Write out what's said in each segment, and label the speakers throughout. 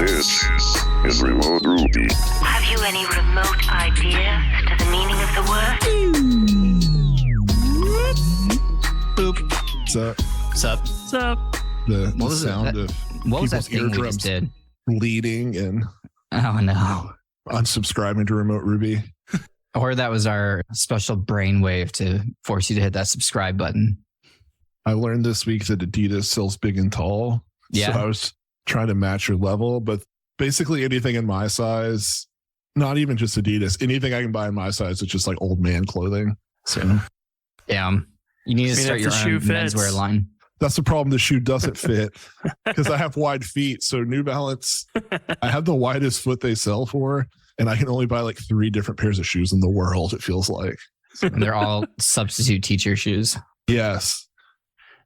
Speaker 1: This is Remote Ruby.
Speaker 2: Have you any remote idea to the meaning of the word?
Speaker 3: Boop.
Speaker 4: What's up?
Speaker 3: The sound of
Speaker 4: what was that
Speaker 3: people's
Speaker 4: thing we
Speaker 3: eardrums
Speaker 4: just did?
Speaker 3: bleeding and
Speaker 4: Oh no.
Speaker 3: unsubscribing to Remote Ruby.
Speaker 4: Or that was our special brainwave to force you to hit that subscribe button.
Speaker 3: I learned this week that Adidas sells big and tall.
Speaker 4: Yeah.
Speaker 3: So I was trying to match your level, but basically anything in my size, not even just Adidas, anything I can buy in my size, it's just like old man clothing. So
Speaker 4: Yeah. You need to start your own menswear line.
Speaker 3: that's the problem. The shoe doesn't fit because I have wide feet. So New Balance, I have the widest foot they sell for, and I can only buy like 3 different pairs of shoes in the world, it feels like.
Speaker 4: And they're all substitute teacher shoes.
Speaker 3: Yes.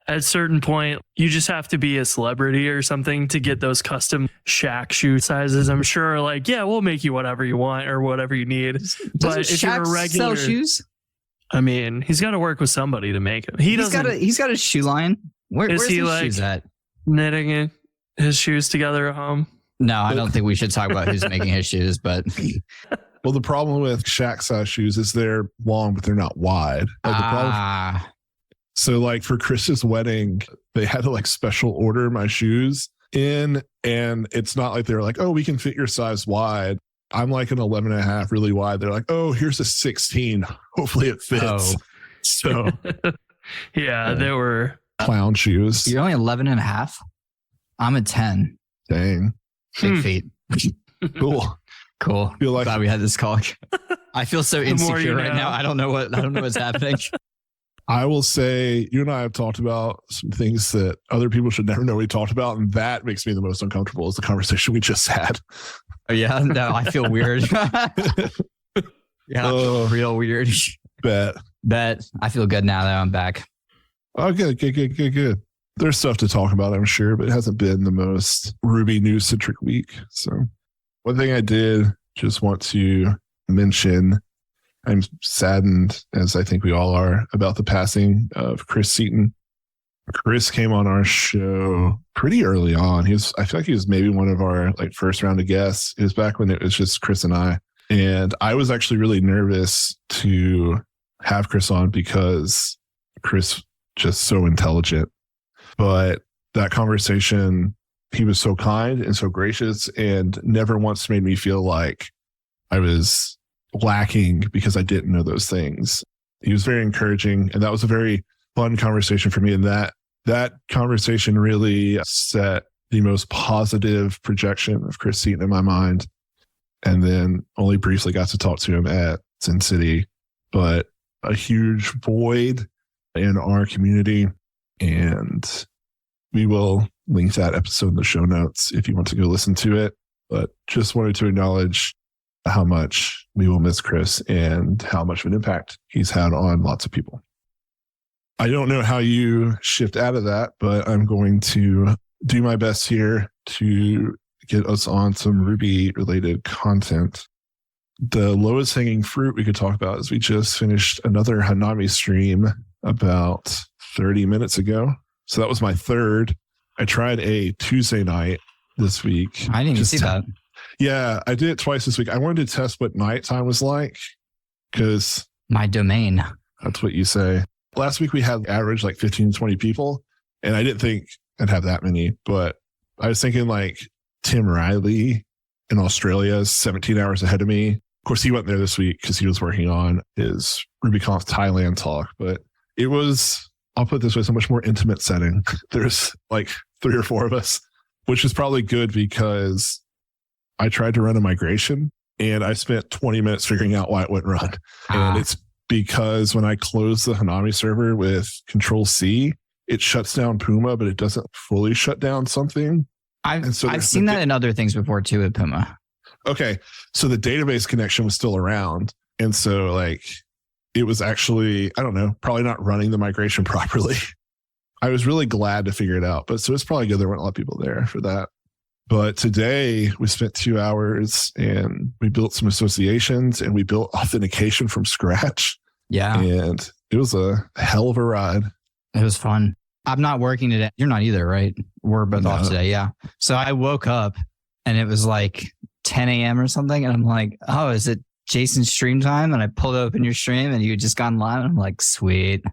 Speaker 5: At a certain point, you just have to be a celebrity or something to get those custom Shaq shoe sizes. I'm sure, like, yeah, we'll make you whatever you want or whatever you need. But if you're a regular,
Speaker 4: sell shoes?
Speaker 5: I mean, he's got to work with somebody to make it. He's
Speaker 4: got a shoe line. Where's
Speaker 5: he
Speaker 4: his
Speaker 5: like
Speaker 4: shoes at?
Speaker 5: knitting his shoes together at home?
Speaker 4: No, I don't think we should talk about who's making his shoes, but
Speaker 3: Well, the problem with Shaq size shoes is they're long, but they're not wide. So like for Chris's wedding, they had to like special order my shoes in, and it's not like they're like, oh, we can fit your size wide. I'm like an 11 and a half, really wide. They're like, oh, here's a 16. Hopefully it fits.
Speaker 4: Oh.
Speaker 3: So
Speaker 5: Yeah, they were
Speaker 3: clown shoes.
Speaker 4: You're only 11 and a half? I'm a 10.
Speaker 3: Dang.
Speaker 4: Big feet.
Speaker 3: Cool.
Speaker 4: Cool.
Speaker 3: Feel like
Speaker 4: Glad we had this call. I feel so
Speaker 5: more
Speaker 4: insecure
Speaker 5: you
Speaker 4: right
Speaker 5: know.
Speaker 4: now. I don't know what's happening.
Speaker 3: I will say you and I have talked about some things that other people should never know we talked about, and that makes me the most uncomfortable is the conversation we just had.
Speaker 4: Oh yeah, no, I feel weird. Real weird.
Speaker 3: Bet.
Speaker 4: I feel good now that I'm back.
Speaker 3: Oh, good. There's stuff to talk about, I'm sure, but it hasn't been the most Ruby news-centric week. So one thing I did just want to mention, I'm saddened, as I think we all are, about the passing of Chris Seaton. Chris came on our show pretty early on. I feel like he was maybe one of our like first round of guests. It was back when it was just Chris and I. And I was actually really nervous to have Chris on because Chris just so intelligent. But that conversation, he was so kind and so gracious and never once made me feel like I was lacking because I didn't know those things. He was very encouraging, and that was a very fun conversation for me. And that conversation really set the most positive projection of Chris Seaton in my mind. And then only briefly got to talk to him at Sin City, but a huge void in our community. And we will link that episode in the show notes if you want to go listen to it. But just wanted to acknowledge how much we will miss Chris and how much of an impact he's had on lots of people. I don't know how you shift out of that, but I'm going to do my best here to get us on some Ruby related content. The lowest hanging fruit we could talk about is we just finished another Hanami stream about 30 minutes ago. So that was my third. I tried a Tuesday night this week.
Speaker 4: I didn't even see that.
Speaker 3: Yeah, I did it twice this week. I wanted to test what nighttime was like because
Speaker 4: My domain.
Speaker 3: that's what you say. Last week we had average like 15 to 20 people, and I didn't think I'd have that many, but I was thinking like Tim Riley in Australia is 17 hours ahead of me. Of course, he went there this week because he was working on his RubyConf Thailand talk, but it was, I'll put it this way, it's a much more intimate setting. There's like 3 or 4 of us, which is probably good because I tried to run a migration and I spent 20 minutes figuring out why it wouldn't run. And it's because when I close the Hanami server with Control C, it shuts down Puma, but it doesn't fully shut down something.
Speaker 4: I've seen that in other things before too at Puma.
Speaker 3: Okay. So the database connection was still around. And so like it was actually, I don't know, probably not running the migration properly. I was really glad to figure it out. But so it's probably good there weren't a lot of people there for that. But today we spent 2 hours and we built some associations and we built authentication from scratch.
Speaker 4: Yeah.
Speaker 3: And it was a hell of a ride.
Speaker 4: It was fun. I'm not working today. You're not either, right? We're both off today. Yeah. So I woke up and it was like 10 a.m. or something. And I'm like, oh, is it Jason's stream time? And I pulled open your stream and you had just gone live. And I'm like, sweet.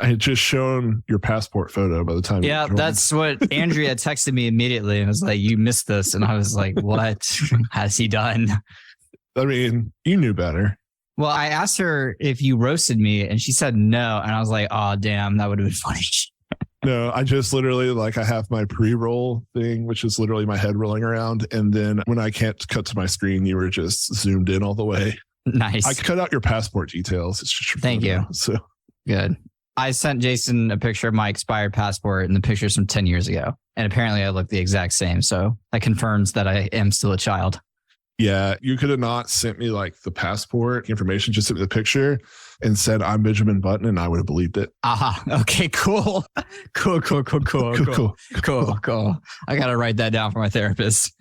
Speaker 3: I had just shown your passport photo by the time.
Speaker 4: Yeah, that's what Andrea texted me immediately and was like, you missed this. And I was like, what has he done?
Speaker 3: I mean, you knew better.
Speaker 4: Well, I asked her if you roasted me and she said no. And I was like, oh, damn, that would have been funny.
Speaker 3: No, I just literally like I have my pre-roll thing, which is literally my head rolling around. And then when I can't cut to my screen, you were just zoomed in all the way.
Speaker 4: Nice.
Speaker 3: I cut out your passport details. It's just
Speaker 4: Thank you.
Speaker 3: So
Speaker 4: good. I sent Jason a picture of my expired passport and the pictures from 10 years ago. And apparently I look the exact same. So that confirms that I am still a child.
Speaker 3: Yeah, you could have not sent me like the passport information, just sent me the picture and said, I'm Benjamin Button, and I would have believed it.
Speaker 4: Aha. Okay, cool. Cool. I got to write that down for my therapist.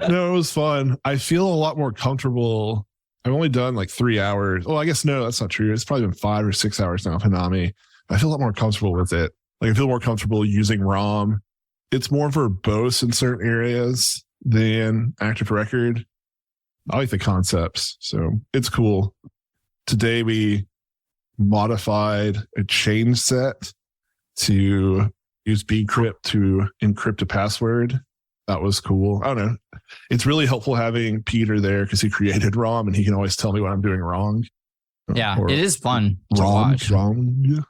Speaker 3: No, it was fun. I feel a lot more comfortable. I've only done like 3 hours. Oh, I guess no, that's not true. It's probably been 5 or 6 hours now, Hanami. I feel a lot more comfortable with it. Like I feel more comfortable using ROM. It's more verbose in certain areas than active record. I like the concepts, so it's cool. Today we modified a change set to use bcrypt to encrypt a password. That was cool. I don't know. It's really helpful having Peter there because he created ROM and he can always tell me what I'm doing wrong.
Speaker 4: Yeah, it is fun to
Speaker 3: ROM,
Speaker 4: watch.
Speaker 3: ROM.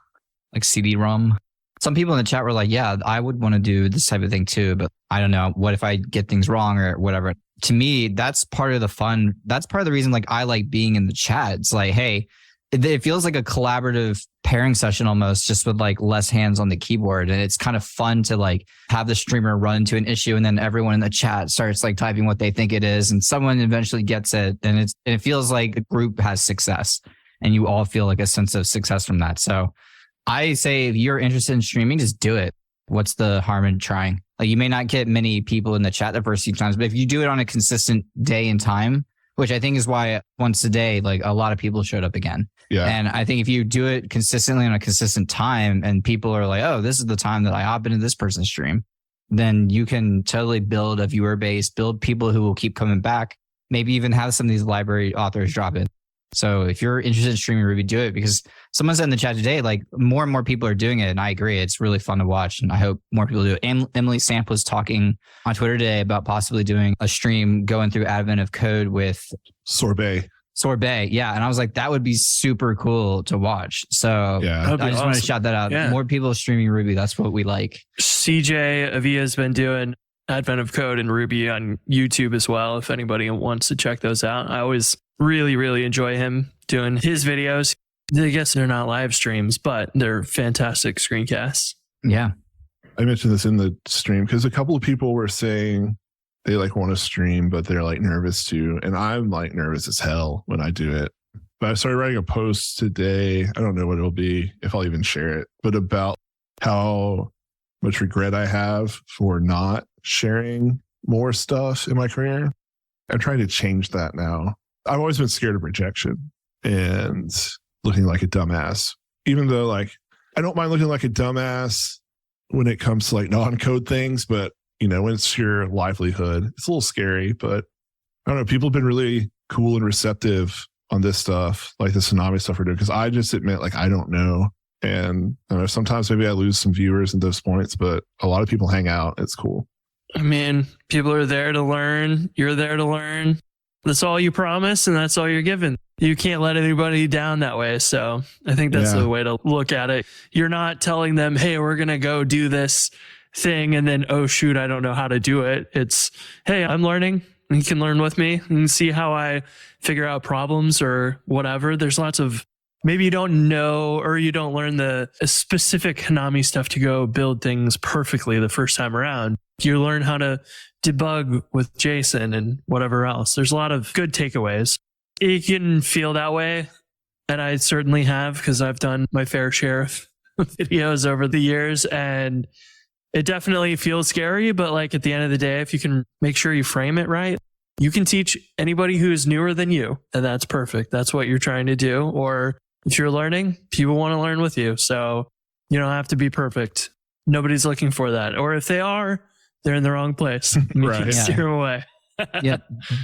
Speaker 4: Like CD-ROM. Some people in the chat were like, yeah, I would want to do this type of thing too, but I don't know. What if I get things wrong or whatever? To me, that's part of the fun. That's part of the reason like I like being in the chat. It's like, hey, it feels like a collaborative pairing session almost, just with like less hands on the keyboard. And it's kind of fun to like have the streamer run into an issue and then everyone in the chat starts like typing what they think it is. And someone eventually gets it. And it feels like the group has success and you all feel like a sense of success from that. So I say if you're interested in streaming, just do it. What's the harm in trying? Like you may not get many people in the chat the first few times, but if you do it on a consistent day and time, which I think is why once a day, like a lot of people showed up again.
Speaker 3: Yeah.
Speaker 4: And I think if you do it consistently on a consistent time and people are like, oh, this is the time that I hop into this person's stream, then you can totally build a viewer base, build people who will keep coming back, maybe even have some of these library authors drop in. So if you're interested in streaming Ruby, do it because someone said in the chat today, like more and more people are doing it. And I agree. It's really fun to watch. And I hope more people do it. Emily Samp was talking on Twitter today about possibly doing a stream going through Advent of Code with
Speaker 3: Sorbet.
Speaker 4: Yeah. And I was like, that would be super cool to watch. So
Speaker 3: yeah,
Speaker 4: I just want to shout that out. Yeah. More people streaming Ruby. That's what we like.
Speaker 5: CJ Avia has been doing Advent of Code and Ruby on YouTube as well. If anybody wants to check those out, I always really enjoy him doing his videos. I guess they're not live streams, but they're fantastic screencasts.
Speaker 4: Yeah.
Speaker 3: I mentioned this in the stream because a couple of people were saying they like want to stream, but they're like nervous too. And I'm like nervous as hell when I do it. But I started writing a post today. I don't know what it'll be, if I'll even share it, but about how much regret I have for not sharing more stuff in my career. I'm trying to change that now. I've always been scared of rejection and looking like a dumbass, even though like I don't mind looking like a dumbass when it comes to like non-code things, but you know, when it's your livelihood, it's a little scary, but I don't know. People have been really cool and receptive on this stuff, like the Tsunami stuff we're doing. Cause I just admit like, I don't know. And I don't know, sometimes maybe I lose some viewers at those points, but a lot of people hang out. It's cool.
Speaker 5: I mean, people are there to learn. You're there to learn. That's all you promise, and that's all you're given. You can't let anybody down that way. So I think that's the way to look at it. You're not telling them, hey, we're going to go do this thing, and then, oh, shoot, I don't know how to do it. It's, hey, I'm learning. You can learn with me and see how I figure out problems or whatever. There's lots of, maybe you don't know or you don't learn the specific Hanami stuff to go build things perfectly the first time around. You learn how to debug with Jason and whatever else. There's a lot of good takeaways. It can feel that way, and I certainly have because I've done my fair share of videos over the years, and it definitely feels scary, but like at the end of the day, if you can make sure you frame it right, you can teach anybody who's newer than you, and that's perfect. That's what you're trying to do. Or if you're learning, people want to learn with you. So you don't have to be perfect. Nobody's looking for that. Or if they are, they're in the wrong place. You can steer them away.
Speaker 4: Yeah,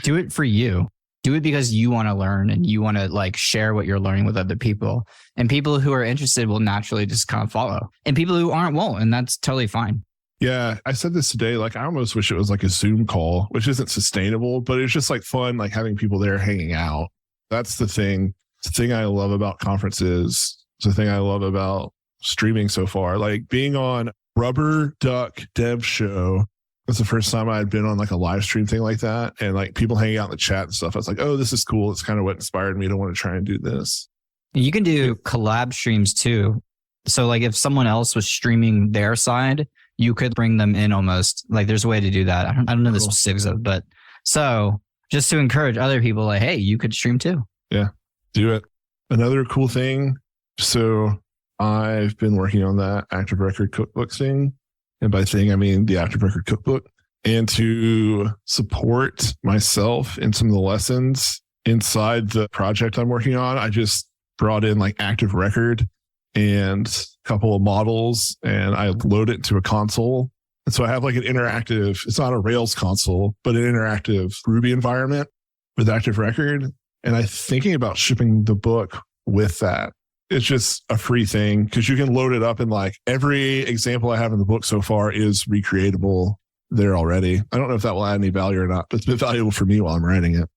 Speaker 4: do it for you. Do it because you want to learn and you want to like share what you're learning with other people. And people who are interested will naturally just kind of follow. And people who aren't won't. And that's totally fine.
Speaker 3: Yeah, I said this today. Like, I almost wish it was like a Zoom call, which isn't sustainable, but it's just like fun, like having people there hanging out. That's the thing. It's the thing I love about conferences. It's the thing I love about streaming so far. Like being on Rubber Duck Dev Show. That's the first time I had been on like a live stream thing like that. And like people hanging out in the chat and stuff. I was like, oh, this is cool. It's kind of what inspired me to want to try and do this.
Speaker 4: You can do collab streams too. So like if someone else was streaming their side, you could bring them in almost. Like there's a way to do that. I don't know the specifics of it, but so just to encourage other people, like, hey, you could stream too.
Speaker 3: Yeah, do it. Another cool thing. So I've been working on that Active Record Cookbook thing. And by thing, I mean the Active Record Cookbook. And to support myself in some of the lessons inside the project I'm working on, I just brought in like Active Record and a couple of models, and I load it to a console. And so I have like an interactive, it's not a Rails console, but an interactive Ruby environment with Active Record. And I'm thinking about shipping the book with that. It's just a free thing because you can load it up, and like every example I have in the book so far is recreatable there already. I don't know if that will add any value or not, but it's been valuable for me while I'm writing it.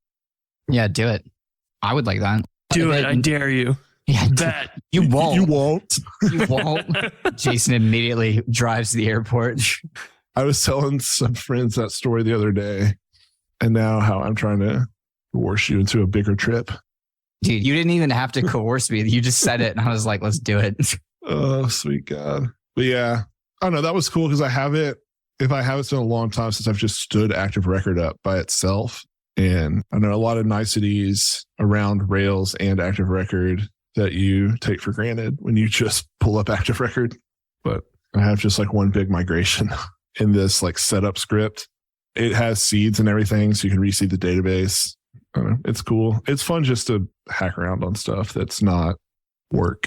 Speaker 4: Yeah, do it. I would like that.
Speaker 5: Do it. I dare you.
Speaker 4: Yeah,
Speaker 5: Bet.
Speaker 4: You won't.
Speaker 3: You won't.
Speaker 4: You won't. Jason immediately drives to the airport.
Speaker 3: I was telling some friends that story the other day, and now how I'm trying to coerce you into a bigger trip.
Speaker 4: Dude, you didn't even have to coerce me. You just said it, and I was like, let's do it.
Speaker 3: Oh, sweet God. But yeah, I don't know. That was cool because I have it. If I have, it's been a long time since I've just stood Active Record up by itself. And I know a lot of niceties around Rails and Active Record that you take for granted when you just pull up Active Record. But I have just like one big migration in this like setup script. It has seeds and everything, so you can reseed the database. I don't know, it's cool. It's fun just to hack around on stuff that's not work.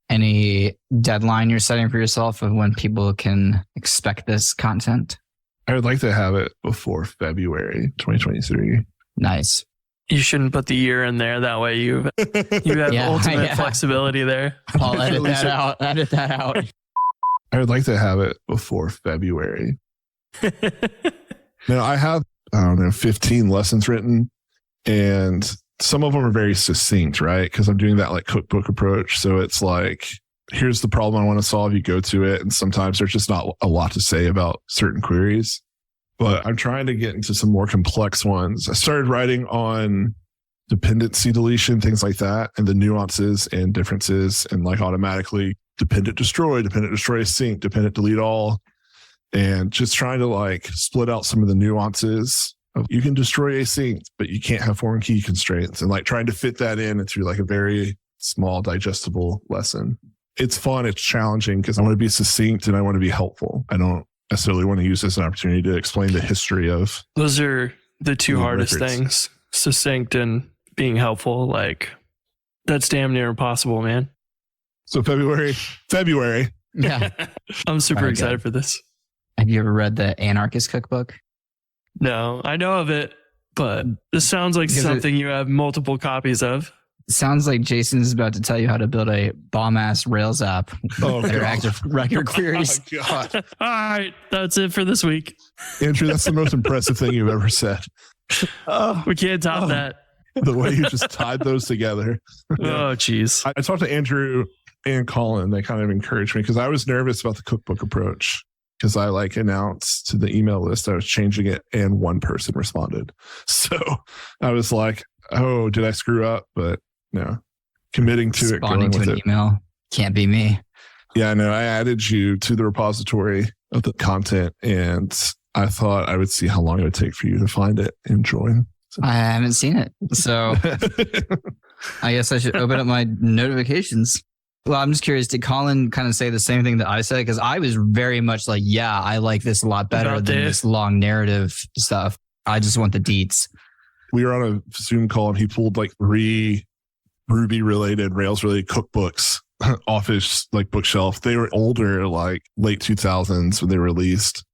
Speaker 4: Any deadline you're setting for yourself of when people can expect this content?
Speaker 3: I would like to have it before February 2023.
Speaker 4: Nice.
Speaker 5: You shouldn't put the year in there. That way you have ultimate flexibility there.
Speaker 4: I'll edit that out. Edit that out.
Speaker 3: I would like to have it before February. Now I have, 15 lessons written, and some of them are very succinct, right? Because I'm doing that like cookbook approach. So it's like, here's the problem I want to solve. You go to it. And sometimes there's just not a lot to say about certain queries. But I'm trying to get into some more complex ones. I started writing on dependency deletion, things like that, and the nuances and differences, and like automatically dependent destroy sync, dependent delete all, and just trying to like split out some of the nuances of you can destroy async, but you can't have foreign key constraints, and like trying to fit that in into like a very small digestible lesson. It's fun. It's challenging because I want to be succinct and I want to be helpful. I don't necessarily want to use this as an opportunity to explain the history of.
Speaker 5: Those are the two hardest things: succinct and being helpful. Like that's damn near impossible, man.
Speaker 3: So February.
Speaker 4: Yeah.
Speaker 5: I'm super excited for this.
Speaker 4: Have you ever read the Anarchist Cookbook?
Speaker 5: No, I know of it, but this sounds like something you have multiple copies of.
Speaker 4: Sounds like Jason's about to tell you how to build a bomb-ass Rails app that are Active Record queries.
Speaker 3: Oh, God.
Speaker 5: All right, that's it for this week.
Speaker 3: Andrew, that's the most impressive thing you've ever said.
Speaker 5: We can't top that.
Speaker 3: The way you just tied those together.
Speaker 5: Oh, geez.
Speaker 3: I talked to Andrew and Colin. They kind of encouraged me because I was nervous about the cookbook approach, because I like announced to the email list I was changing it and one person responded. So I was like, oh, did I screw up? But no, committing to
Speaker 4: responding
Speaker 3: it. Going
Speaker 4: to
Speaker 3: with
Speaker 4: an
Speaker 3: it.
Speaker 4: email can't be me.
Speaker 3: Yeah, I know. I added you to the repository of the content, and I thought I would see how long it would take for you to find it and join. So.
Speaker 4: I haven't seen it. So I guess I should open up my notifications. Well, I'm just curious, did Colin kind of say the same thing that I said? Because I was very much like, yeah, I like this a lot better than this long narrative stuff. I just want the deets.
Speaker 3: We were on a Zoom call and he pulled like 3 Ruby related, Rails related cookbooks off his like bookshelf. They were older, like late 2000s when they were released.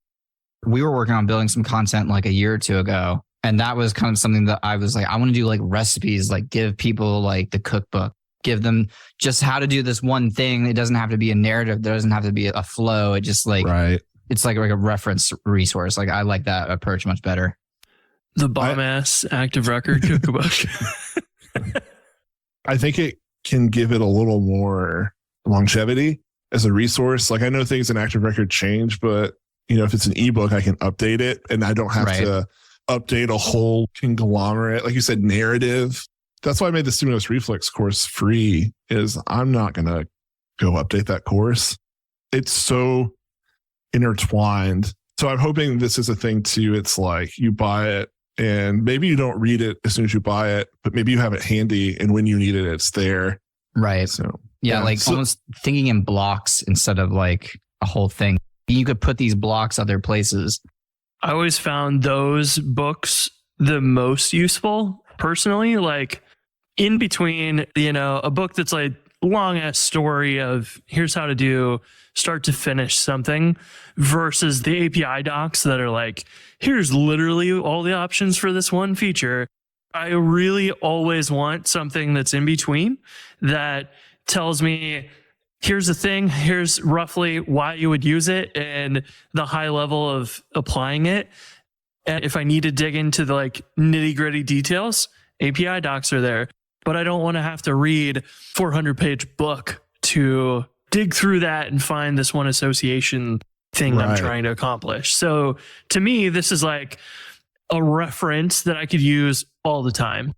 Speaker 4: We were working on building some content like a year or two ago. And that was kind of something that I was like, I want to do like recipes, like give people like the cookbook, give them just how to do this one thing. It doesn't have to be a narrative. There doesn't have to be a flow. It just like, it's like a reference resource. Like I like that approach much better.
Speaker 5: The bomb ass active record cookbook.
Speaker 3: I think it can give it a little more longevity as a resource. Like I know things in active record change, but if it's an ebook, I can update it and I don't have to update a whole conglomerate. Like you said, narrative. That's why I made the stimulus reflex course free, is I'm not going to go update that course. It's so intertwined. So I'm hoping this is a thing too. It's like you buy it and maybe you don't read it as soon as you buy it, but maybe you have it handy and when you need it, it's there.
Speaker 4: Right.
Speaker 3: So
Speaker 4: almost thinking in blocks instead of like a whole thing. You could put these blocks other places.
Speaker 5: I always found those books the most useful personally, like in between, a book that's like long ass story of here's how to do start to finish something versus the API docs that are like, here's literally all the options for this one feature. I really always want something that's in between that tells me, here's the thing, here's roughly why you would use it and the high level of applying it. And if I need to dig into the like nitty gritty details, API docs are there, but I don't want to have to read 400-page book to dig through that and find this one association thing that I'm trying to accomplish. So to me, this is like a reference that I could use all the time.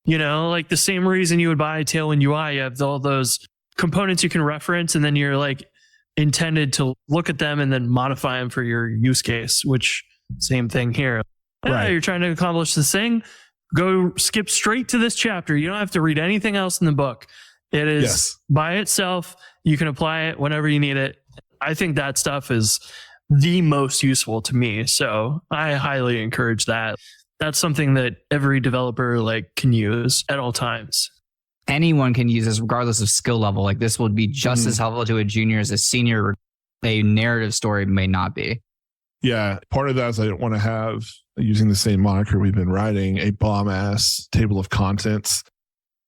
Speaker 5: Like the same reason you would buy Tailwind UI, you have all those components you can reference, and then you're like intended to look at them and then modify them for your use case, which same thing here. You're trying to accomplish this thing, go skip straight to this chapter. You don't have to read anything else in the book. It is by itself. You can apply it whenever you need it. I think that stuff is the most useful to me. So I highly encourage that. That's something that every developer can use at all times.
Speaker 4: Anyone can use this regardless of skill level. Like this would be just as helpful to a junior as a senior. A narrative story may not be.
Speaker 3: Yeah. Part of that is I don't want to have, using the same moniker we've been writing, a bomb ass table of contents.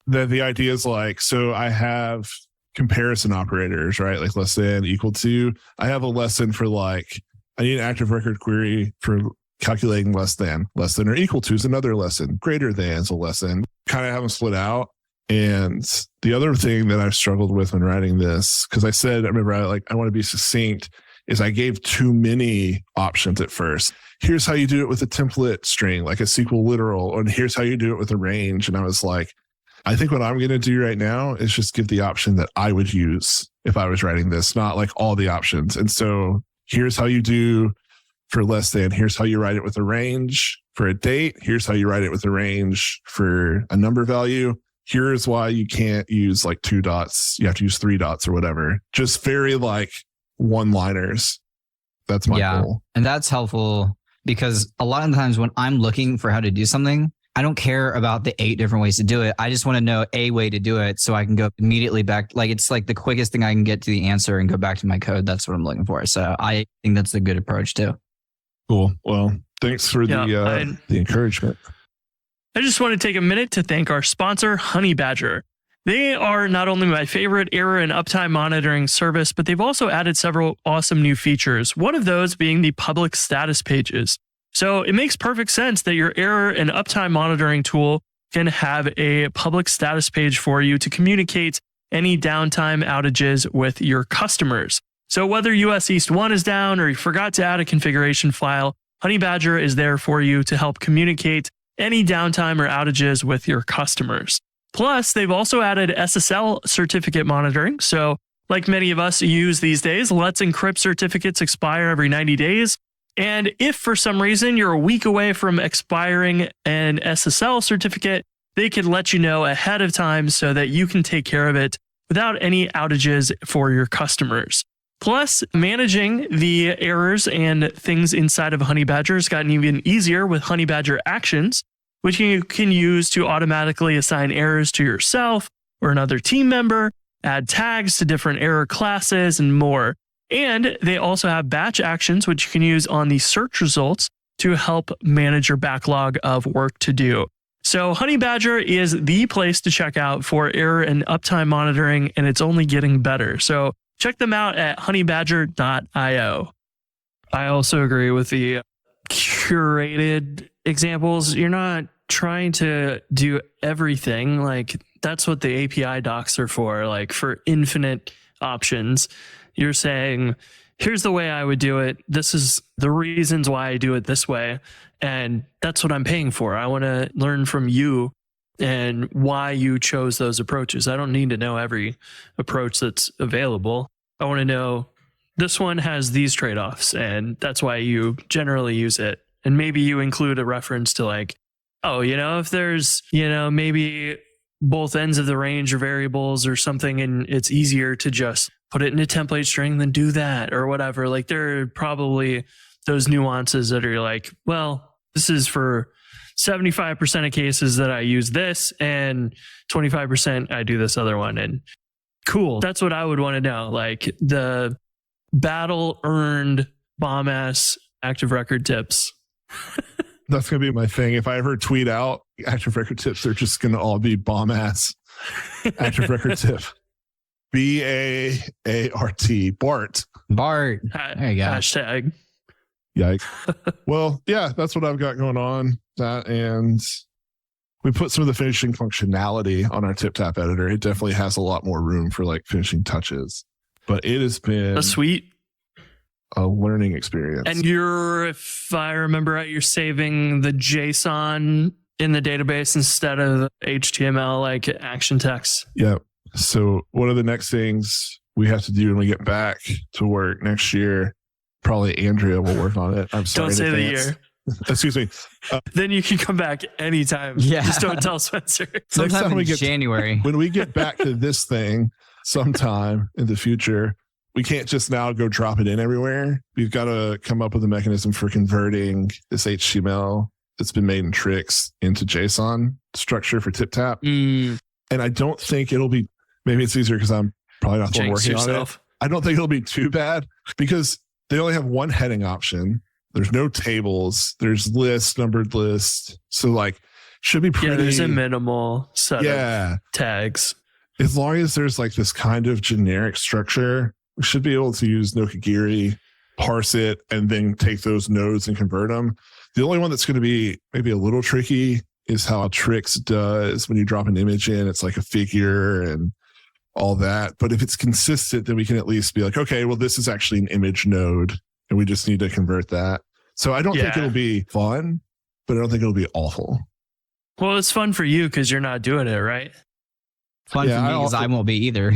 Speaker 3: The idea is so I have comparison operators, right? Like less than, equal to. I have a lesson for I need an active record query for calculating less than or equal to is another lesson. Greater than is a lesson. Kind of have them split out. And the other thing that I've struggled with when writing this, because I remember I want to be succinct, is I gave too many options at first. Here's how you do it with a template string, like a SQL literal, and here's how you do it with a range. And I was like, I think what I'm going to do right now is just give the option that I would use if I was writing this, not all the options. And so here's how you do for less than, here's how you write it with a range for a date. Here's how you write it with a range for a number value. Here's why you can't use 2 dots. You have to use 3 dots or whatever. Just very one-liners. That's my goal.
Speaker 4: And that's helpful because a lot of times when I'm looking for how to do something, I don't care about the 8 different ways to do it. I just want to know a way to do it so I can go immediately back. It's the quickest thing I can get to the answer and go back to my code. That's what I'm looking for. So I think that's a good approach too.
Speaker 3: Cool. Well, thanks for the encouragement.
Speaker 5: I just want to take a minute to thank our sponsor, Honey Badger. They are not only my favorite error and uptime monitoring service, but they've also added several awesome new features. One of those being the public status pages. So it makes perfect sense that your error and uptime monitoring tool can have a public status page for you to communicate any downtime outages with your customers. So whether US East 1 is down or you forgot to add a configuration file, Honey Badger is there for you to help communicate any downtime or outages with your customers. Plus, they've also added SSL certificate monitoring. So like many of us use these days, Let's Encrypt certificates expire every 90 days. And if for some reason you're a week away from expiring an SSL certificate, they can let you know ahead of time so that you can take care of it without any outages for your customers. Plus, managing the errors and things inside of Honey Badger has gotten even easier with Honey Badger Actions, which you can use to automatically assign errors to yourself or another team member, add tags to different error classes, and more. And they also have batch actions, which you can use on the search results to help manage your backlog of work to do. So Honey Badger is the place to check out for error and uptime monitoring, and it's only getting better. So check them out at honeybadger.io. I also agree with the curated examples. You're not trying to do everything. Like, that's what the API docs are for, like for infinite options. You're saying, here's the way I would do it. This is the reasons why I do it this way. And that's what I'm paying for. I want to learn from you and why you chose those approaches. I don't need to know every approach that's available. I want to know this one has these trade-offs, and that's why you generally use it. And maybe you include a reference to like, oh, if there's, maybe both ends of the range are variables or something, and it's easier to just put it in a template string than do that or whatever. Like, there are probably those nuances that are like, well, this is for 75% of cases that I use this, and 25% I do this other one. And cool. That's what I would want to know. Like the battle earned bomb ass active record tips.
Speaker 3: That's going to be my thing. If I ever tweet out active record tips, they're just going to all be bomb ass active record tip. BAART. Bart.
Speaker 4: Bart. There you go.
Speaker 5: Hashtag.
Speaker 3: Yikes. Well, yeah, that's what I've got going on. That, and we put some of the finishing functionality on our TipTap editor. It definitely has a lot more room for like finishing touches, but it has been a learning experience.
Speaker 5: And if I remember right, you're saving the JSON in the database instead of HTML, like action text.
Speaker 3: Yep. So one of the next things we have to do when we get back to work next year, probably Andrea will work on it. I'm sorry.
Speaker 5: Don't say the year.
Speaker 3: Excuse me.
Speaker 5: Then you can come back anytime.
Speaker 4: Yeah.
Speaker 5: Just don't tell Spencer.
Speaker 4: Sometime in January.
Speaker 3: When we get back to this thing sometime in the future, we can't just now go drop it in everywhere. We've got to come up with a mechanism for converting this HTML that's been made in Trix into JSON structure for TipTap. And I don't think it'll be, maybe it's easier because I'm probably not the one working on it. I don't think it'll be too bad because they only have one heading option. There's no tables. There's lists, numbered lists. So like, should be pretty.
Speaker 5: Yeah, there's a minimal set of tags.
Speaker 3: As long as there's like this kind of generic structure, we should be able to use Nokogiri, parse it, and then take those nodes and convert them. The only one that's going to be maybe a little tricky is how Trix does when you drop an image in. It's like a figure and all that. But if it's consistent, then we can at least be like, okay, well, this is actually an image node, and we just need to convert that. So I don't think it'll be fun, but I don't think it'll be awful.
Speaker 5: Well, it's fun for you because you're not doing it, right?
Speaker 4: Fun for me because I won't be either.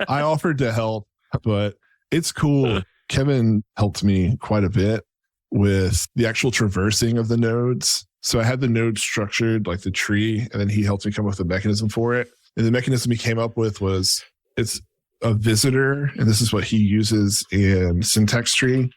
Speaker 3: I offered to help, but it's cool. Kevin helped me quite a bit with the actual traversing of the nodes. So I had the node structured like the tree, and then he helped me come up with a mechanism for it. And the mechanism he came up with was it's a visitor, and this is what he uses in syntax tree.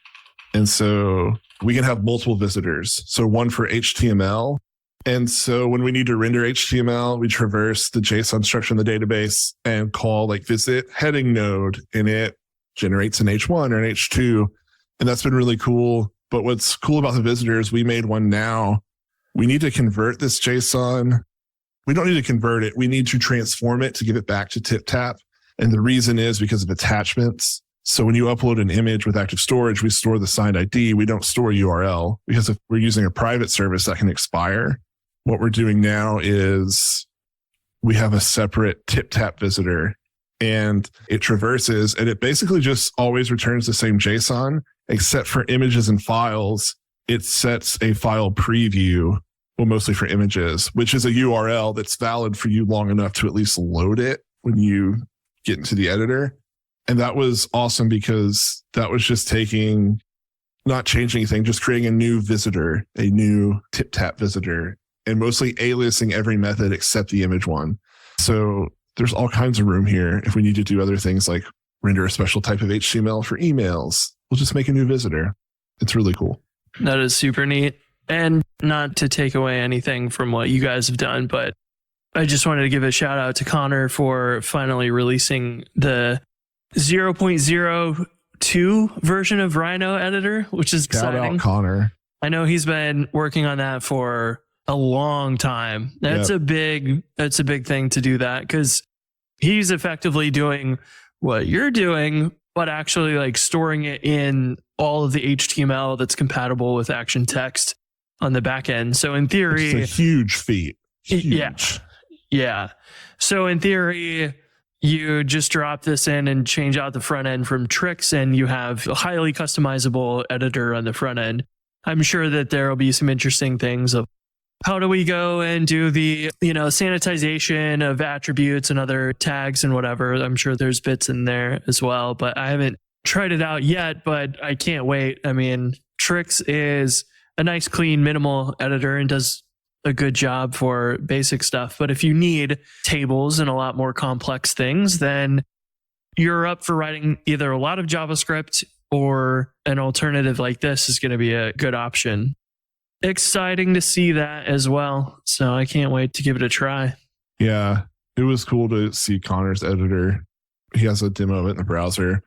Speaker 3: And so we can have multiple visitors. So one for HTML. And so when we need to render HTML, we traverse the JSON structure in the database and call like visit heading node, and it generates an H1 or an H2. And that's been really cool. But what's cool about the visitors, we made one now. We need to convert this JSON. We don't need to convert it. We need to transform it to give it back to TipTap. And the reason is because of attachments. So when you upload an image with active storage, we store the signed ID. We don't store URL because if we're using a private service that can expire. What we're doing now is we have a separate TipTap visitor, and it traverses, and it basically just always returns the same JSON, except for images and files. It sets a file preview, well, mostly for images, which is a URL that's valid for you long enough to at least load it when you get into the editor. And that was awesome because that was just not changing anything, just creating a new visitor, a new TipTap visitor, and mostly aliasing every method except the image one. So there's all kinds of room here. If we need to do other things like render a special type of HTML for emails, we'll just make a new visitor. It's really cool.
Speaker 5: That is super neat. And not to take away anything from what you guys have done, but I just wanted to give a shout out to Connor for finally releasing the 0.02 version of Rhino editor, which is exciting.
Speaker 3: Shout out Connor.
Speaker 5: I know he's been working on that for a long time. That's a big thing to do that, because he's effectively doing what you're doing, but actually like storing it in all of the HTML that's compatible with action text on the back end. So in theory,
Speaker 3: it's a huge feat. Huge.
Speaker 5: Yeah. So in theory, you just drop this in and change out the front end from tricks, and you have a highly customizable editor on the front end. I'm sure that there will be some interesting things of how do we go and do the, sanitization of attributes and other tags and whatever. I'm sure there's bits in there as well, but I haven't tried it out yet, but I can't wait. I mean, Tricks is a nice, clean, minimal editor and does a good job for basic stuff. But if you need tables and a lot more complex things, then you're up for writing either a lot of JavaScript or an alternative like this is going to be a good option. Exciting to see that as well. So I can't wait to give it a try.
Speaker 3: Yeah, it was cool to see Connor's editor. He has a demo of it in the browser.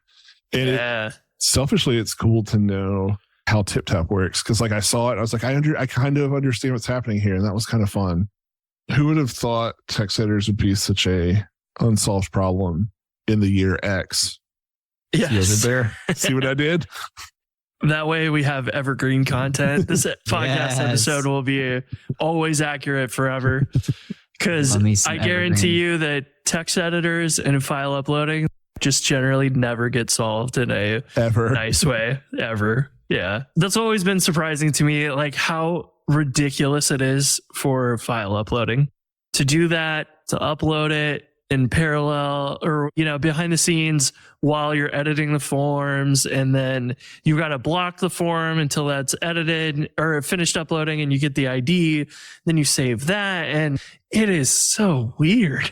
Speaker 3: And selfishly, it's cool to know how TipTap works, because like I saw it, I was like, I kind of understand what's happening here, and that was kind of fun. Who would have thought text editors would be such a unsolved problem in the year X?
Speaker 5: Yes.
Speaker 3: See what I did there? See what I did?
Speaker 5: That way we have evergreen content. This podcast episode will be always accurate forever, because I guarantee you that text editors and file uploading just generally never get solved in a nice way ever. Yeah. That's always been surprising to me, like how ridiculous it is for file uploading. To do that, to upload it in parallel or, behind the scenes while you're editing the forms, and then you got to block the form until that's edited or finished uploading and you get the ID, then you save that. And it is so weird,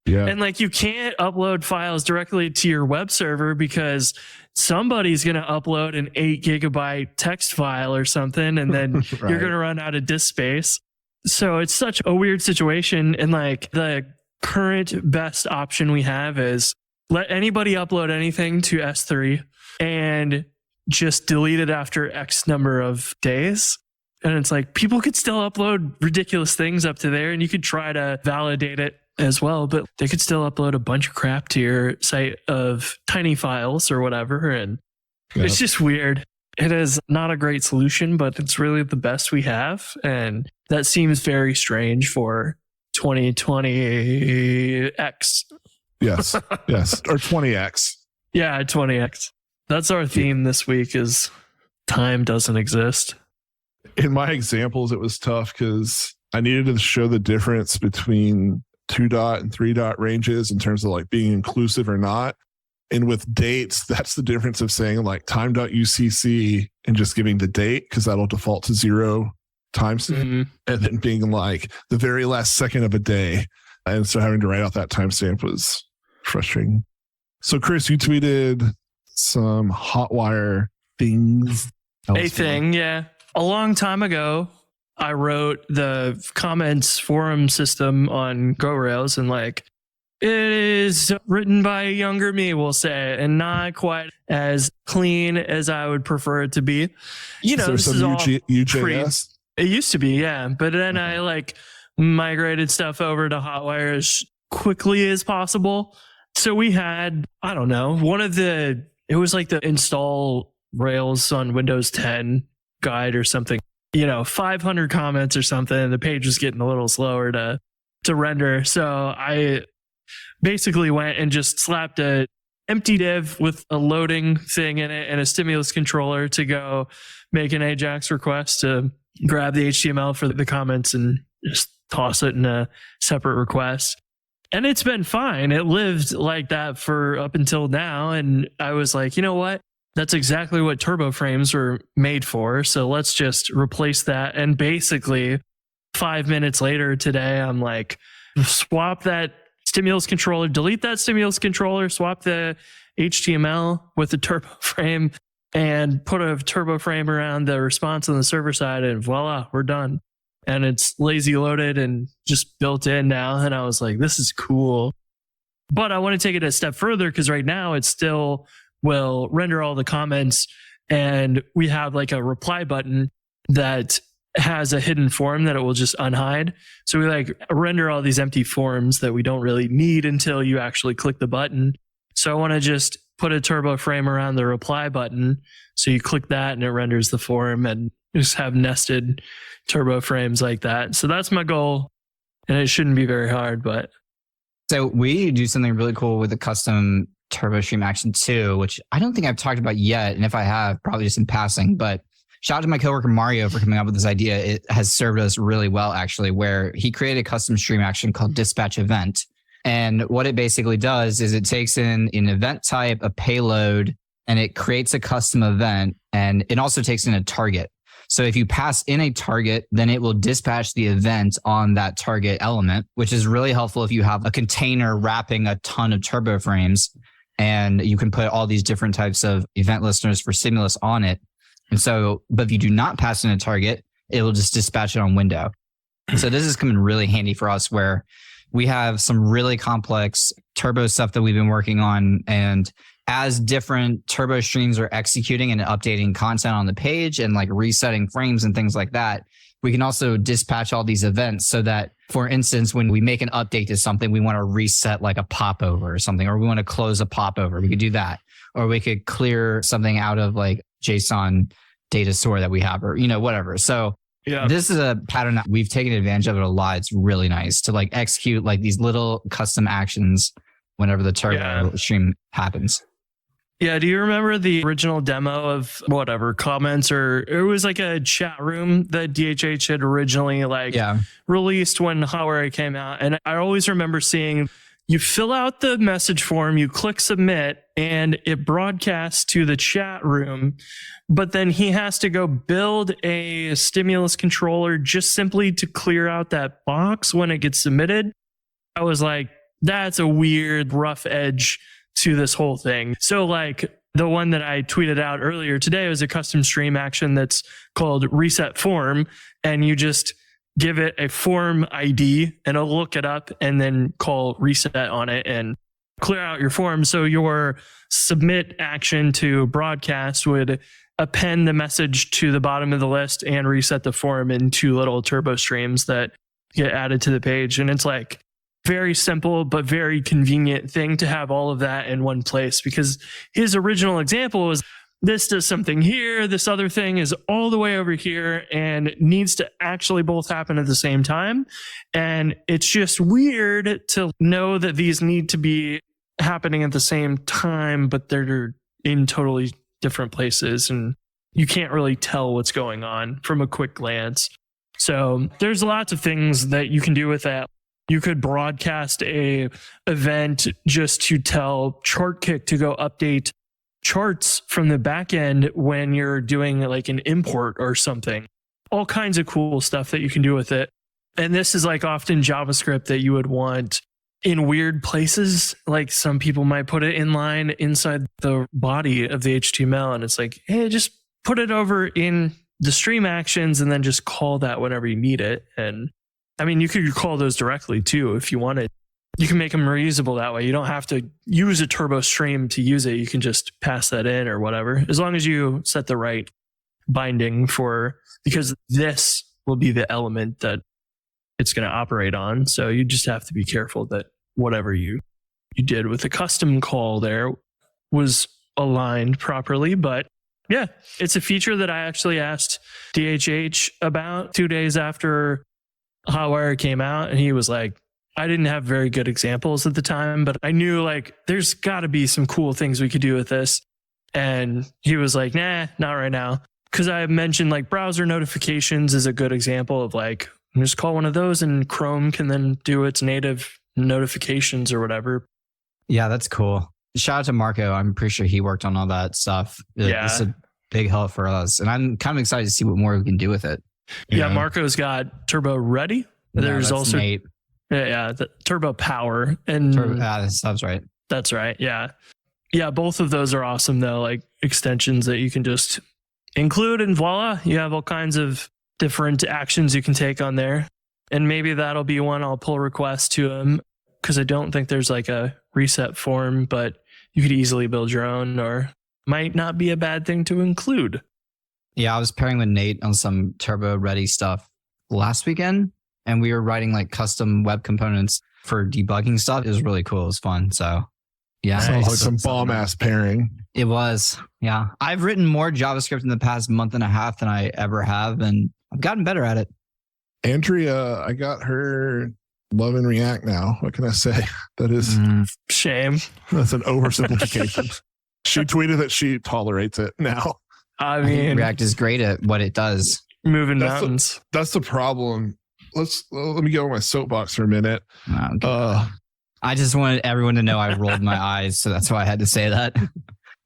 Speaker 5: Yeah. And like you can't upload files directly to your web server because somebody's going to upload an 8 gigabyte text file or something, and then right. You're going to run out of disk space. So it's such a weird situation. And like the current best option we have is let anybody upload anything to S3 and just delete it after X number of days. And it's like people could still upload ridiculous things up to there, and you could try to validate it as well, but they could still upload a bunch of crap to your site of tiny files or whatever. And it's just weird. It is not a great solution, but it's really the best we have. And that seems very strange for 2020X.
Speaker 3: Yes. Or 20X.
Speaker 5: Yeah, 20X. That's our theme this week, is time doesn't exist.
Speaker 3: In my examples, it was tough because I needed to show the difference between 2 dot and 3 dot ranges in terms of like being inclusive or not. And with dates, that's the difference of saying like time.ucc and just giving the date, because that'll default to 0 timestamp, and then being like the very last second of a day. And so having to write out that timestamp was frustrating. So Chris, you tweeted some Hotwire things.
Speaker 5: A thing, yeah. A long time ago, I wrote the comments forum system on GoRails, and like it is written by a younger me, we'll say, and not quite as clean as I would prefer it to be.
Speaker 3: This is all UJS.
Speaker 5: It used to be, yeah. But then I like migrated stuff over to Hotwire as quickly as possible. So we had, I don't know, it was like the install Rails on Windows 10 guide or something, 500 comments or something. And the page was getting a little slower to render. So I basically went and just slapped a empty div with a loading thing in it and a stimulus controller to go make an AJAX request to grab the HTML for the comments and just toss it in a separate request. And it's been fine. It lived like that for up until now. And I was like, you know what? That's exactly what turbo frames were made for. So let's just replace that. And basically 5 minutes later today, I'm like, swap that stimulus controller, delete that stimulus controller, swap the HTML with the turbo frame, and put a turbo frame around the response on the server side, and voila, we're done. And it's lazy loaded and just built in now. And I was like, this is cool. But I want to take it a step further, because right now it still will render all the comments, and we have like a reply button that has a hidden form that it will just unhide. So we like render all these empty forms that we don't really need until you actually click the button. So I want to just put a turbo frame around the reply button. So you click that and it renders the form, and just have nested turbo frames like that. So that's my goal. And it shouldn't be very hard, but.
Speaker 4: So we do something really cool with the custom turbo stream action too, which I don't think I've talked about yet. And if I have, probably just in passing, but shout out to my coworker Mario for coming up with this idea. It has served us really well, actually, where he created a custom stream action called dispatch event. And what it basically does is it takes in an event type, a payload, and it creates a custom event. And it also takes in a target. So if you pass in a target, then it will dispatch the event on that target element, which is really helpful if you have a container wrapping a ton of turbo frames, and you can put all these different types of event listeners for stimulus on it. And so, but if you do not pass in a target, it will just dispatch it on window. So this is coming really handy for us, where we have some really complex turbo stuff that we've been working on. And as different turbo streams are executing and updating content on the page and like resetting frames and things like that, we can also dispatch all these events so that, for instance, when we make an update to something, we want to reset like a popover or something, or we want to close a popover. We could do that. Or we could clear something out of like JSON data store that we have, or, whatever. So yeah, this is a pattern that we've taken advantage of it a lot. It's really nice to like execute like these little custom actions whenever the turbo stream happens.
Speaker 5: Yeah. Do you remember the original demo of whatever comments, or it was like a chat room that DHH had originally released when Hotwire came out? And I always remember seeing you fill out the message form, you click submit, and it broadcasts to the chat room. But then he has to go build a stimulus controller just simply to clear out that box when it gets submitted. I was like, that's a weird, rough edge to this whole thing. So like the one that I tweeted out earlier today was a custom stream action that's called reset form. And you just give it a form ID and it'll look it up and then call reset on it and clear out your form. So your submit action to broadcast would append the message to the bottom of the list and reset the form in 2 little turbo streams that get added to the page. And it's like very simple, but very convenient thing to have all of that in one place, because his original example was this does something here, this other thing is all the way over here and needs to actually both happen at the same time. And it's just weird to know that these need to be happening at the same time, but they're in totally different places and you can't really tell what's going on from a quick glance. So there's lots of things that you can do with that. You could broadcast a event just to tell ChartKick to go update charts from the back end when you're doing like an import or something. All kinds of cool stuff that you can do with it. And this is like often JavaScript that you would want in weird places. Like some people might put it in line inside the body of the HTML. And it's like, hey, just put it over in the stream actions and then just call that whenever you need it. And I mean, you could call those directly too if you wanted. You can make them reusable that way. You don't have to use a turbo stream to use it. You can just pass that in or whatever, as long as you set the right binding for, because this will be the element that it's going to operate on. So you just have to be careful that whatever you did with the custom call there was aligned properly. But yeah, it's a feature that I actually asked DHH about 2 days after Hotwire came out, and he was like, I didn't have very good examples at the time, but I knew like there's got to be some cool things we could do with this. And he was like, nah, not right now. Because I mentioned like browser notifications is a good example of like, just call one of those and Chrome can then do its native notifications or whatever.
Speaker 4: Yeah, that's cool. Shout out to Marco. I'm pretty sure he worked on all that stuff.
Speaker 5: Yeah.
Speaker 4: It's a big help for us. And I'm kind of excited to see what more we can do with it.
Speaker 5: Yeah, Marco's got Turbo Ready. There's also
Speaker 4: Nate.
Speaker 5: The Turbo Power and
Speaker 4: that's right.
Speaker 5: That's right. Yeah. Yeah, both of those are awesome though, like extensions that you can just include, and voila, you have all kinds of different actions you can take on there. And maybe that'll be one I'll pull request to them, because I don't think there's like a reset form, but you could easily build your own, or might not be a bad thing to include.
Speaker 4: Yeah, I was pairing with Nate on some Turbo Ready stuff last weekend, and we were writing like custom web components for debugging stuff. It was really cool. It was fun. So yeah.
Speaker 3: Sounds like some bomb ass pairing.
Speaker 4: It was. Yeah. I've written more JavaScript in the past month and a half than I ever have, and I've gotten better at it.
Speaker 3: Andrea, I got her loving React now. What can I say? That is
Speaker 5: shame.
Speaker 3: That's an oversimplification. She tweeted that she tolerates it now.
Speaker 5: I mean,
Speaker 4: React is great at what it does.
Speaker 5: Moving mountains.
Speaker 3: That's the problem. Let me get on my soapbox for a minute.
Speaker 4: Okay. I just wanted everyone to know I rolled my eyes, so that's why I had to say that.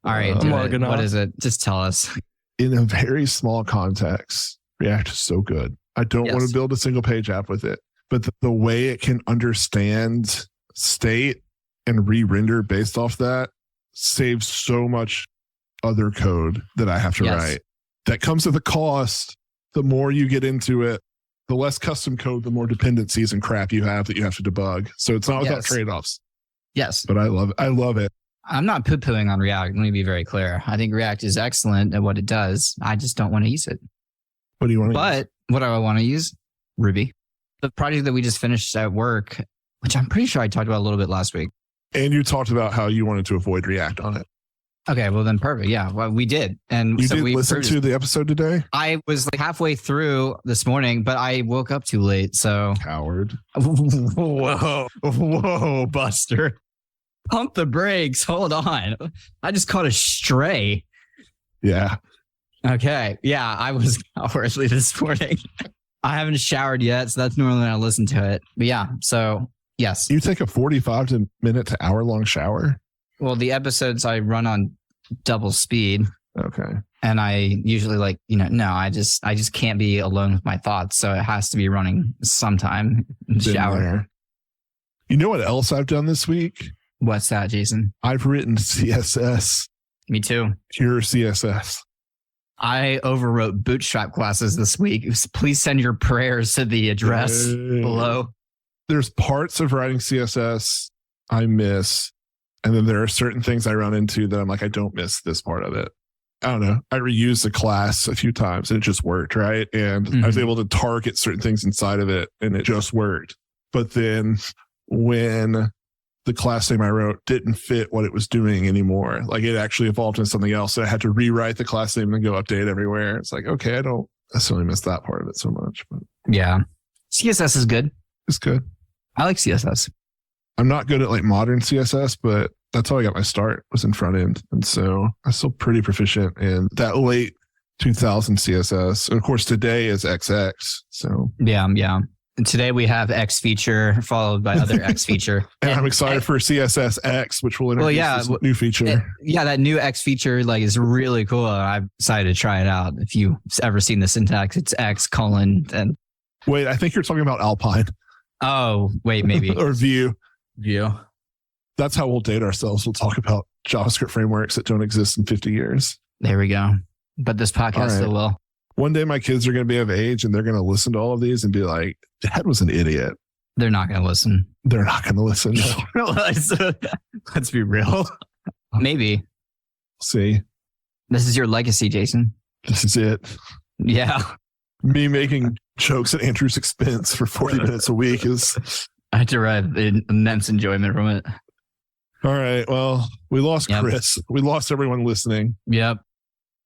Speaker 4: All right, what is it? Just tell us.
Speaker 3: In a very small context, React is so good. I don't want to build a single page app with it, but the way it can understand state and re-render based off that saves so much other code that I have to write. That comes at the cost. The more you get into it, the less custom code, the more dependencies and crap you have that you have to debug. So it's not without trade-offs.
Speaker 4: Yes.
Speaker 3: But I love it. I love it.
Speaker 4: I'm not poo-pooing on React. Let me be very clear. I think React is excellent at what it does. I just don't want to use it.
Speaker 3: What do you want to use?
Speaker 4: But what do I want to use? Ruby. The project that we just finished at work, which I'm pretty sure I talked about a little bit last week.
Speaker 3: And you talked about how you wanted to avoid React on it.
Speaker 4: Okay, well then perfect. Yeah, well, we did. And
Speaker 3: you
Speaker 4: so
Speaker 3: did
Speaker 4: we
Speaker 3: listen to the episode today?
Speaker 4: I was like halfway through this morning, but I woke up too late. So
Speaker 3: coward.
Speaker 4: Whoa, Buster. Pump the brakes. Hold on. I just caught a stray.
Speaker 3: Yeah.
Speaker 4: Okay. Yeah, I was early this morning. I haven't showered yet, so that's normally when I listen to it. But yeah, so yes.
Speaker 3: You take a 45-minute to hour-long shower?
Speaker 4: Well, the episodes I run on double speed.
Speaker 3: Okay.
Speaker 4: And I usually I just can't be alone with my thoughts. So it has to be running sometime in the shower.
Speaker 3: There. You know what else I've done this week?
Speaker 4: What's that, Jason?
Speaker 3: I've written CSS.
Speaker 4: Me too.
Speaker 3: Pure CSS.
Speaker 4: I overwrote Bootstrap classes this week. Please send your prayers to the address below.
Speaker 3: There's parts of writing CSS I miss. And then there are certain things I run into that I'm like, I don't miss this part of it. I don't know. I reused the class a few times and it just worked, right? And I was able to target certain things inside of it and it just worked. But then when the class name I wrote didn't fit what it was doing anymore, like it actually evolved into something else. So I had to rewrite the class name and go update everywhere. It's like, okay, I don't necessarily miss that part of it so much. But
Speaker 4: yeah. CSS is good.
Speaker 3: It's good.
Speaker 4: I like CSS.
Speaker 3: I'm not good at like modern CSS, but that's how I got my start, was in front end. And so I'm still pretty proficient in that late 2000 CSS. And of course, today is XX. So
Speaker 4: yeah. And today we have X feature followed by other X feature.
Speaker 3: and I'm excited for CSS X, which will introduce this new feature.
Speaker 4: That new X feature is really cool. I'm excited to try it out. If you've ever seen the syntax, it's X : and
Speaker 3: wait, I think you're talking about Alpine.
Speaker 4: Oh, wait, maybe.
Speaker 3: Or Vue.
Speaker 4: Vue.
Speaker 3: That's how we'll date ourselves. We'll talk about JavaScript frameworks that don't exist in 50 years.
Speaker 4: There we go. But this podcast still will.
Speaker 3: One day my kids are going to be of age and they're going to listen to all of these and be like, Dad was an idiot.
Speaker 4: They're not going to listen.
Speaker 3: They're not going to listen. No.
Speaker 4: Let's be real. Maybe.
Speaker 3: See.
Speaker 4: This is your legacy, Jason.
Speaker 3: This is it.
Speaker 4: Yeah.
Speaker 3: Me making jokes at Andrew's expense for 40 minutes a week is...
Speaker 4: I derive immense enjoyment from it.
Speaker 3: All right. Well, we lost Chris. We lost everyone listening.
Speaker 4: Yep.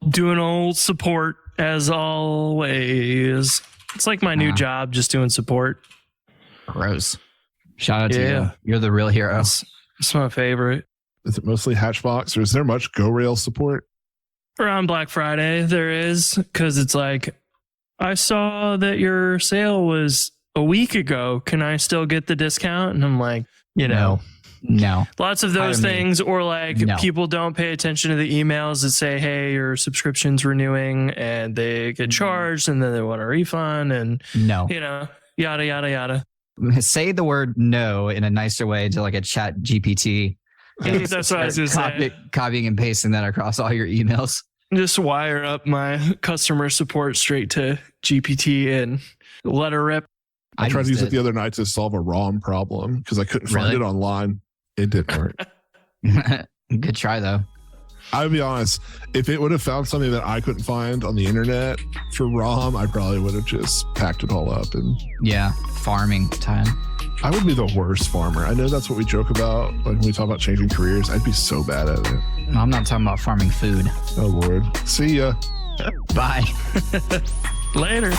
Speaker 5: Doing old support as always. It's like my new job, just doing support.
Speaker 4: Gross. Shout out to you. You're the real hero.
Speaker 5: It's my favorite.
Speaker 3: Is it mostly Hatchbox or is there much GoRail support?
Speaker 5: Around Black Friday, there is, because it's like, I saw that your sale was a week ago. Can I still get the discount? And I'm like,
Speaker 4: No.
Speaker 5: Lots of those things. Or like people don't pay attention to the emails that say, hey, your subscription's renewing, and they get charged and then they want a refund and yada, yada, yada.
Speaker 4: Say the word no in a nicer way to like a chat GPT.
Speaker 5: That's what I was going to say.
Speaker 4: Copying and pasting that across all your emails.
Speaker 5: Just wire up my customer support straight to GPT and let her rip.
Speaker 3: I tried to use it the other night to solve a ROM problem because I couldn't find it online. It didn't work.
Speaker 4: Good try, though.
Speaker 3: I'll be honest. If it would have found something that I couldn't find on the internet for ROM, I probably would have just packed it all up. And
Speaker 4: yeah, farming time.
Speaker 3: I would be the worst farmer. I know that's what we joke about. Like when we talk about changing careers, I'd be so bad at it.
Speaker 4: No, I'm not talking about farming food.
Speaker 3: Oh, Lord. See ya.
Speaker 4: Bye.
Speaker 5: Later.